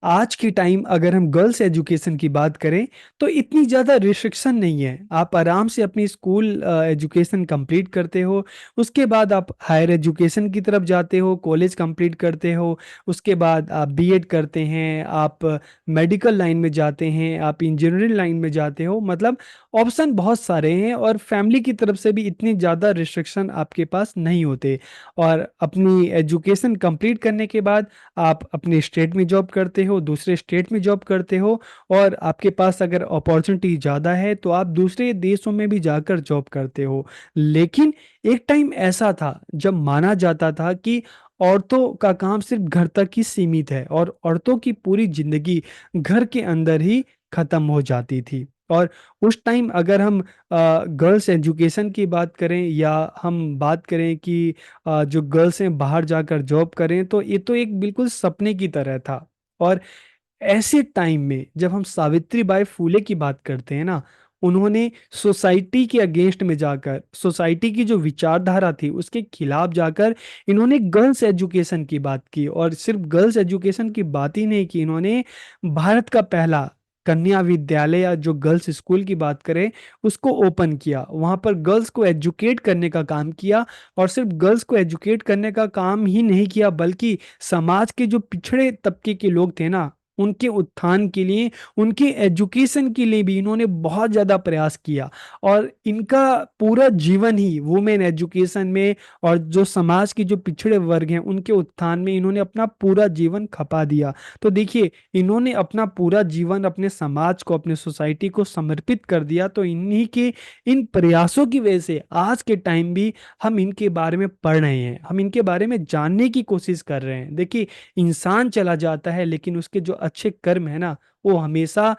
आज की टाइम अगर हम गर्ल्स एजुकेशन की बात करें तो इतनी ज़्यादा रिस्ट्रिक्शन नहीं है। आप आराम से अपनी स्कूल एजुकेशन कंप्लीट करते हो। उसके बाद आप हायर एजुकेशन की तरफ जाते हो, कॉलेज कंप्लीट करते हो। उसके बाद आप बीएड करते हैं, आप मेडिकल लाइन में जाते हैं, आप इंजीनियरिंग लाइन में जाते हो। मतलब ऑप्शन बहुत सारे हैं और फैमिली की तरफ से भी इतनी ज़्यादा रिस्ट्रिक्शन आपके पास नहीं होते। और अपनी एजुकेशन कंप्लीट करने के बाद आप अपने स्टेट में जॉब करते हो, दूसरे स्टेट में जॉब करते हो, और आपके पास अगर अपॉर्चुनिटी ज़्यादा है तो आप दूसरे देशों में भी जाकर जॉब करते हो। लेकिन एक टाइम ऐसा था जब माना जाता था कि औरतों का काम सिर्फ घर तक ही सीमित है और औरतों की पूरी जिंदगी घर के अंदर ही खत्म हो जाती थी। और उस टाइम अगर हम गर्ल्स एजुकेशन की बात करें या हम बात करें कि जो गर्ल्स हैं बाहर जाकर जॉब करें, तो ये तो एक बिल्कुल सपने की तरह था। और ऐसे टाइम में जब हम सावित्री बाई फुले की बात करते हैं ना, उन्होंने सोसाइटी के अगेंस्ट में जाकर, सोसाइटी की जो विचारधारा थी उसके खिलाफ जाकर इन्होंने गर्ल्स एजुकेशन की बात की। और सिर्फ गर्ल्स एजुकेशन की बात ही नहीं की, इन्होंने भारत का पहला कन्या विद्यालय या जो गर्ल्स स्कूल की बात करें उसको ओपन किया, वहां पर गर्ल्स को एजुकेट करने का काम किया। और सिर्फ गर्ल्स को एजुकेट करने का काम ही नहीं किया, बल्कि समाज के जो पिछड़े तबके के लोग थे ना, उनके उत्थान के लिए, उनके एजुकेशन के लिए भी इन्होंने बहुत ज़्यादा प्रयास किया। और इनका पूरा जीवन ही वुमेन एजुकेशन में और जो समाज के जो पिछड़े वर्ग हैं उनके उत्थान में इन्होंने अपना पूरा जीवन खपा दिया। तो देखिए, इन्होंने अपना पूरा जीवन अपने समाज को, अपने सोसाइटी को समर्पित कर दिया। तो इन्हीं के इन प्रयासों की वजह से आज के टाइम भी हम इनके बारे में पढ़ रहे हैं, हम इनके बारे में जानने की कोशिश कर रहे हैं। देखिए, इंसान चला जाता है लेकिन उसके जो अच्छे कर्म है ना, वो हमेशा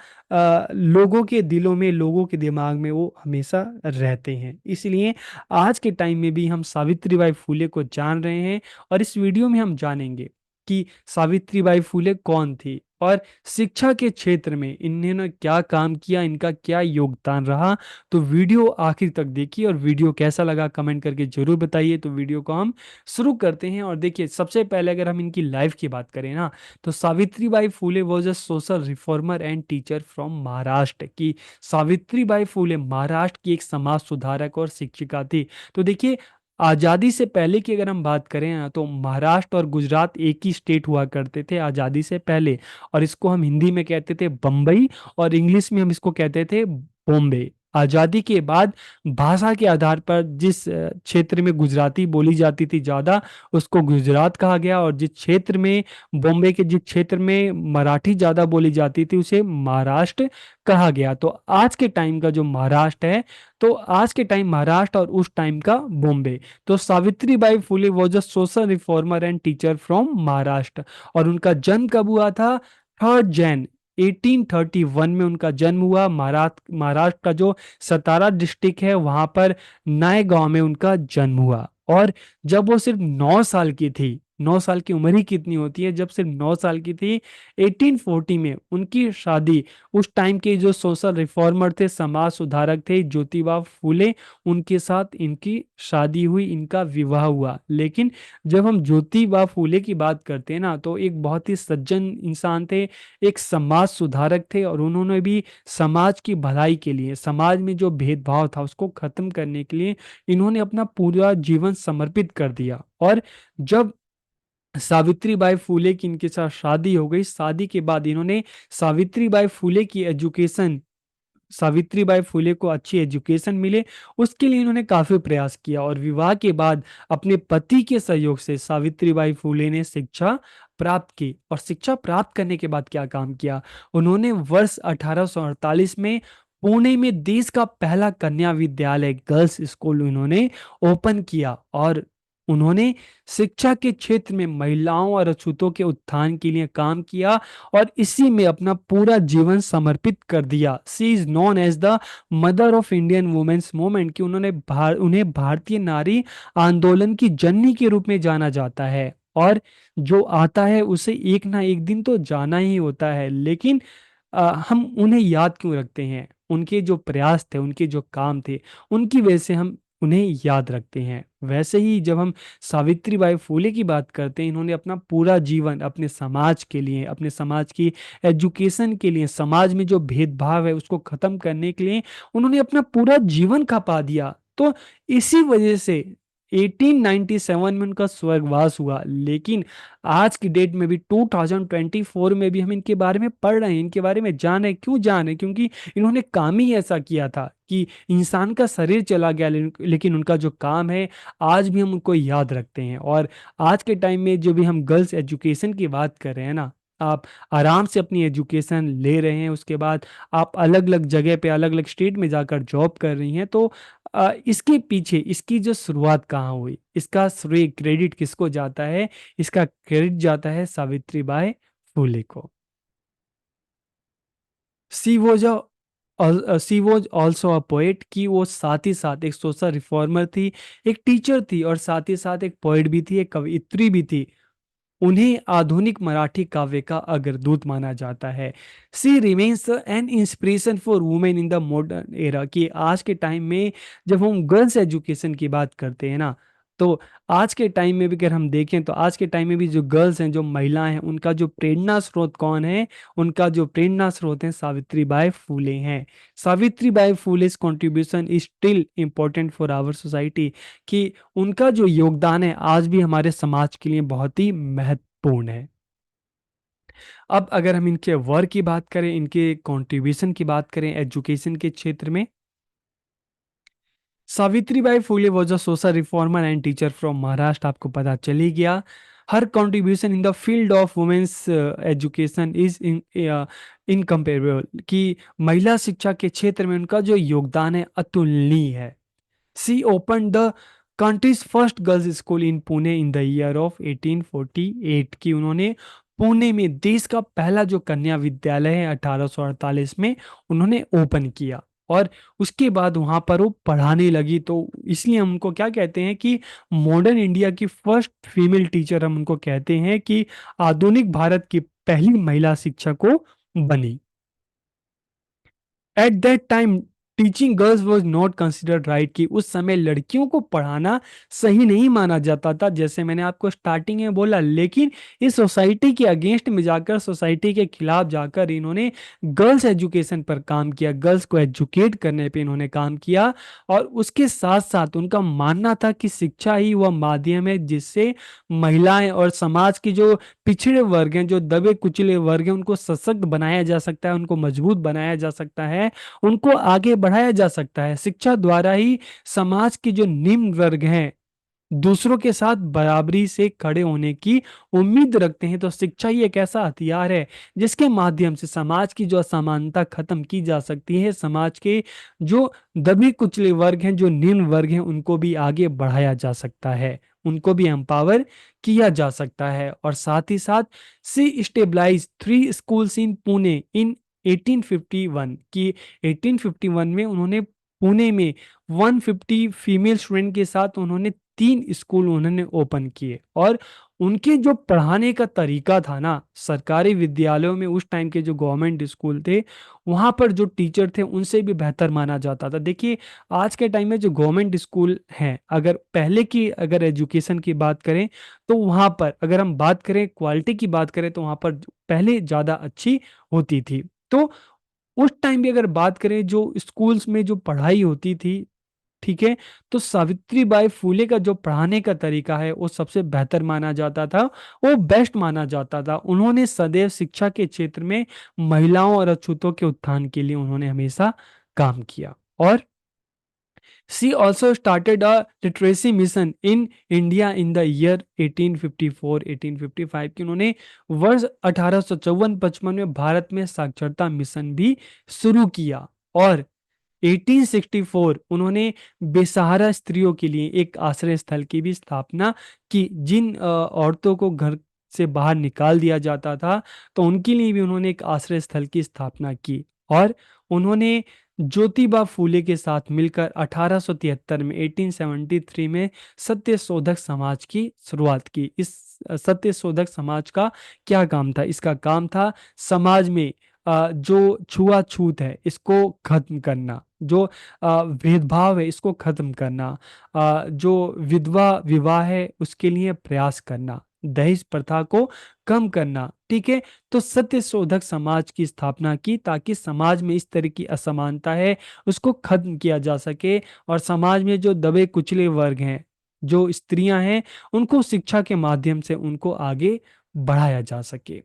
लोगों के दिलों में, लोगों के दिमाग में वो हमेशा रहते हैं। इसलिए आज के टाइम में भी हम सावित्रीबाई फुले को जान रहे हैं। और इस वीडियो में हम जानेंगे कि सावित्रीबाई फुले कौन थी और शिक्षा के क्षेत्र में इन्होंने क्या काम किया, इनका क्या योगदान रहा। तो वीडियो आखिर तक देखिए और वीडियो कैसा लगा कमेंट करके जरूर बताइए। तो वीडियो को हम शुरू करते हैं। और देखिए, सबसे पहले अगर हम इनकी लाइफ की बात करें ना, तो Savitribai Phule was a social reformer and teacher from Maharashtra की। सावित्रीबाई फुले महाराष्ट्र की एक समाज सुधारक और शिक्षिका थी। तो देखिए, आज़ादी से पहले की अगर हम बात करें ना, तो महाराष्ट्र और गुजरात एक ही स्टेट हुआ करते थे आज़ादी से पहले। और इसको हम हिंदी में कहते थे बम्बई, और इंग्लिश में हम इसको कहते थे बॉम्बे। आज़ादी के बाद भाषा के आधार पर जिस क्षेत्र में गुजराती बोली जाती थी ज़्यादा, उसको गुजरात कहा गया। और जिस क्षेत्र में, बॉम्बे के जिस क्षेत्र में मराठी ज़्यादा बोली जाती थी, उसे महाराष्ट्र कहा गया। तो आज के टाइम का जो महाराष्ट्र है, तो आज के टाइम महाराष्ट्र और उस टाइम का बॉम्बे। तो Savitri by Phule was a social reformer and teacher from Maharashtra. और उनका जन्म कब हुआ था? 3 जैन 1831 में उनका जन्म हुआ। महाराष्ट्र महाराष्ट्र का जो सतारा डिस्ट्रिक्ट है वहां पर नए गांव में उनका जन्म हुआ। और जब वो सिर्फ 9 साल की थी, 9 साल की उम्र ही कितनी होती है, जब सिर्फ 9 साल की थी, 1840 में उनकी शादी उस टाइम के जो सोशल रिफॉर्मर थे, समाज सुधारक थे, ज्योतिबा फूले, उनके साथ इनकी शादी हुई, इनका विवाह हुआ। लेकिन जब हम ज्योतिबा फूले की बात करते हैं ना, तो एक बहुत ही सज्जन इंसान थे, एक समाज सुधारक थे। और उन्होंने भी समाज की भलाई के लिए, समाज में जो भेदभाव था उसको खत्म करने के लिए इन्होंने अपना पूरा जीवन समर्पित कर दिया। और जब सावित्रीबाई फुले की इनके साथ शादी हो गई, शादी के बाद इन्होंने सावित्रीबाई फुले की एजुकेशन, सावित्रीबाई फुले को अच्छी एजुकेशन मिले, उसके लिए इन्होंने काफी प्रयास किया। और विवाह के बाद अपने पति के सहयोग से सावित्रीबाई फुले ने शिक्षा प्राप्त की। और शिक्षा प्राप्त करने के बाद क्या काम किया, उन्होंने वर्ष 1848 में पुणे में देश का पहला कन्या विद्यालय, गर्ल्स स्कूल उन्होंने ओपन किया। और उन्होंने शिक्षा के क्षेत्र में महिलाओं और अछूतों के उत्थान के लिए काम किया और इसी में अपना पूरा जीवन समर्पित कर दिया। She is known as the mother of Indian women's movement, कि उन्हें भारतीय नारी आंदोलन की जननी के रूप में जाना जाता है। और जो आता है उसे एक ना एक दिन तो जाना ही होता है। लेकिन हम उन्हें याद क्यों रखते हैं? उनके जो प्रयास थे, उनके जो काम थे, उनकी वजह से हम उन्हें याद रखते हैं। वैसे ही जब हम सावित्रीबाई फुले की बात करते हैं, इन्होंने अपना पूरा जीवन अपने समाज के लिए, अपने समाज की एजुकेशन के लिए, समाज में जो भेदभाव है उसको खत्म करने के लिए उन्होंने अपना पूरा जीवन खपा दिया। तो इसी वजह से 1897 में उनका स्वर्गवास हुआ। लेकिन आज की डेट में भी 2024 में भी हम इनके बारे में पढ़ रहे हैं, इनके बारे में जान रहे हैं। क्यों जान रहे हैं? क्योंकि इन्होंने काम ही ऐसा किया था कि इंसान का शरीर चला गया, लेकिन उनका जो काम है आज भी हम उनको याद रखते हैं। और आज के टाइम में जो भी हम गर्ल्स एजुकेशन की बात कर रहे हैं ना, आप आराम से अपनी एजुकेशन ले रहे हैं, उसके बाद आप अलग अलग जगह पे, अलग अलग स्टेट में जाकर जॉब कर रही हैं, तो इसके पीछे इसकी जो शुरुआत कहाँ हुई, इसका श्रेय, क्रेडिट किसको जाता है? इसका क्रेडिट जाता है सावित्रीबाई फुले को। She was she was also a poet, कि वो साथ ही साथ एक सोशल रिफॉर्मर थी, एक टीचर थी, और साथ ही साथ एक पोएट भी थी, एक कवयित्री भी थी। उन्हें आधुनिक मराठी काव्य का अग्रदूत माना जाता है। She remains an inspiration for women in the modern era, कि आज के टाइम में जब हम गर्ल्स एजुकेशन की बात करते हैं ना, तो आज के टाइम में भी अगर हम देखें तो आज के टाइम में भी जो गर्ल्स हैं, जो महिलाएं हैं, उनका जो प्रेरणा स्रोत कौन है? उनका जो प्रेरणा स्रोत है सावित्रीबाई फुले हैं। Savitribai Phule's contribution is still important for our society, कि उनका जो योगदान है आज भी हमारे समाज के लिए बहुत ही महत्वपूर्ण है। अब अगर हम इनके वर्क की बात करें, इनके कंट्रीब्यूशन की बात करें एजुकेशन के क्षेत्र में, Savitribai Phule was a social reformer and teacher from Maharashtra, आपको पता चल ही गया। Her contribution in the field of women's education is incomparable, कि महिला शिक्षा के क्षेत्र में उनका जो योगदान है अतुलनीय है। She open the countries first girls school in Pune in the year of 1848, की उन्होंने पुणे में देश का पहला जो कन्या विद्यालय है 1848 में उन्होंने ओपन किया। और उसके बाद वहां पर वो पढ़ाने लगी, तो इसलिए हम उनको क्या कहते हैं कि मॉडर्न इंडिया की फर्स्ट फीमेल टीचर हम उनको कहते हैं, कि आधुनिक भारत की पहली महिला शिक्षक को बनी। At that time teaching girls was not considered right, कि उस समय लड़कियों को पढ़ाना सही नहीं माना जाता था, जैसे मैंने आपको स्टार्टिंग में बोला। लेकिन इस सोसाइटी के अगेंस्ट में जाकर, सोसाइटी के खिलाफ जाकर इन्होंने गर्ल्स एजुकेशन पर काम किया, गर्ल्स को एजुकेट करने पे इन्होंने काम किया। और उसके साथ साथ उनका मानना था कि शिक्षा ही वह माध्यम है जिससे महिलाएं और समाज की जो पिछड़े वर्ग हैं, जो दबे कुचले वर्ग हैं, उनको सशक्त बनाया जा सकता है, उनको मजबूत बनाया जा सकता है, उनको आगे बढ़ाया जा सकता है। शिक्षा द्वारा ही समाज की जो निम्न वर्ग हैं दूसरों के साथ बराबरी से खड़े होने की उम्मीद रखते हैं। तो शिक्षा ही एक ऐसा हथियार है जिसके माध्यम से समाज की जो असमानता खत्म की जा सकती है, समाज के जो दबे कुचले वर्ग हैं, जो निम्न वर्ग हैं, उनको भी आगे बढ़ाया जा सकता है, उनको भी एम्पावर किया जा सकता है। और साथ ही साथ सी स्टेबलाइज 3 स्कूल्स इन पुणे इन 1851, की 1851 में उन्होंने पुणे में 150 फीमेल स्टूडेंट के साथ उन्होंने 3 स्कूल उन्होंने ओपन किए। और उनके जो पढ़ाने का तरीका था ना, सरकारी विद्यालयों में उस टाइम के जो गवर्नमेंट स्कूल थे वहां पर जो टीचर थे उनसे भी बेहतर माना जाता था। देखिए आज के टाइम में जो गवर्नमेंट स्कूल हैं, अगर पहले की अगर एजुकेशन की बात करें तो वहां पर अगर हम बात करें क्वालिटी की बात करें तो वहां पर पहले ज्यादा अच्छी होती थी। तो उस टाइम भी अगर बात करें जो स्कूल्स में जो पढ़ाई होती थी, ठीक है, तो सावित्रीबाई फुले का जो पढ़ाने का तरीका है वो सबसे बेहतर माना जाता था, वो बेस्ट माना जाता था। उन्होंने सदैव शिक्षा के क्षेत्र में महिलाओं और अछूतों के उत्थान के लिए उन्होंने हमेशा काम किया। और she also started a literacy mission in India in the year 1854-1855, की उन्होंने वर्ष 1854-55 में भारत में साक्षरता मिशन भी शुरू किया। और 1864 उन्होंने बेसहारा स्त्रियों के लिए एक आश्रय स्थल की भी स्थापना की, जिन औरतों को घर से बाहर निकाल दिया जाता था तो उनके लिए भी उन्होंने एक आश्रय स्थल की स्थापना की। और उन्होंने ज्योतिबा फूले के साथ मिलकर 1873 में 1873 में सत्य शोधक समाज की शुरुआत की। इस सत्य शोधक समाज का क्या काम था? इसका काम था समाज में जो छुआछूत है इसको खत्म करना। जो भेदभाव है इसको खत्म करना, जो विधवा विवाह है उसके लिए प्रयास करना, दहेज प्रथा को कम करना, ठीक है। तो सत्य शोधक समाज की स्थापना की ताकि समाज में इस तरह की असमानता है उसको खत्म किया जा सके, और समाज में जो दबे कुचले वर्ग हैं, जो स्त्रियां हैं, उनको शिक्षा के माध्यम से उनको आगे बढ़ाया जा सके।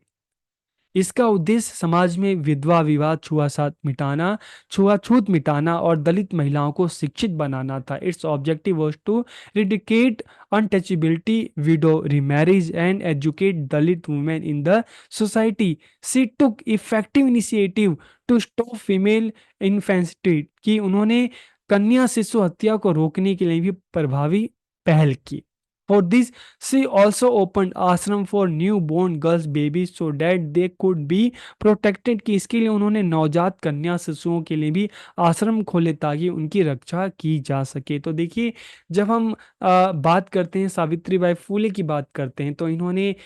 इसका उद्देश्य समाज में विधवा विवाह, छुआछूत मिटाना और दलित महिलाओं को शिक्षित बनाना था। Its objective was to eradicate untouchability, widow remarriage and educate Dalit women in the society. She took effective initiative to stop female infanticide, कि उन्होंने कन्या शिशु हत्या को रोकने के लिए भी प्रभावी पहल की। For this, she also opened ashram for newborn girls babies so that they could be protected, कि इसके लिए उन्होंने नवजात कन्या शिशुओं के लिए भी आश्रम खोले ताकि उनकी रक्षा की जा सके। तो देखिए, जब हम बात करते हैं सावित्रीबाई फूले की बात करते हैं, तो इन्होंने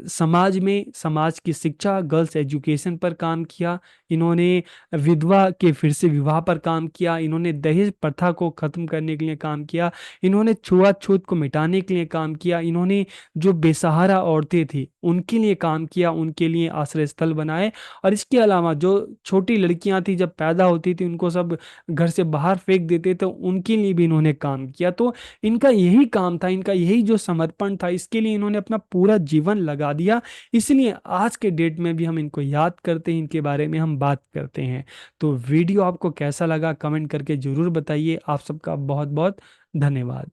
समाज में समाज की शिक्षा, गर्ल्स एजुकेशन पर काम किया। इन्होंने विधवा के फिर से विवाह पर काम किया। इन्होंने दहेज प्रथा को खत्म करने के लिए काम किया। इन्होंने छुआछूत को मिटाने के लिए काम किया। इन्होंने जो बेसहारा औरतें थी उनके लिए काम किया, उनके लिए आश्रय स्थल बनाए। और इसके अलावा जो छोटी लड़कियां थी जब पैदा होती थी उनको सब घर से बाहर फेंक देते, तो उनके लिए भी इन्होंने काम किया। तो इनका यही काम था, इनका यही जो समर्पण था, इसके लिए इन्होंने अपना पूरा जीवन लगा दिया। इसलिए आज के डेट में भी हम इनको याद करते हैं, इनके बारे में हम बात करते हैं। तो वीडियो आपको कैसा लगा कमेंट करके जरूर बताइए। आप सबका बहुत बहुत धन्यवाद।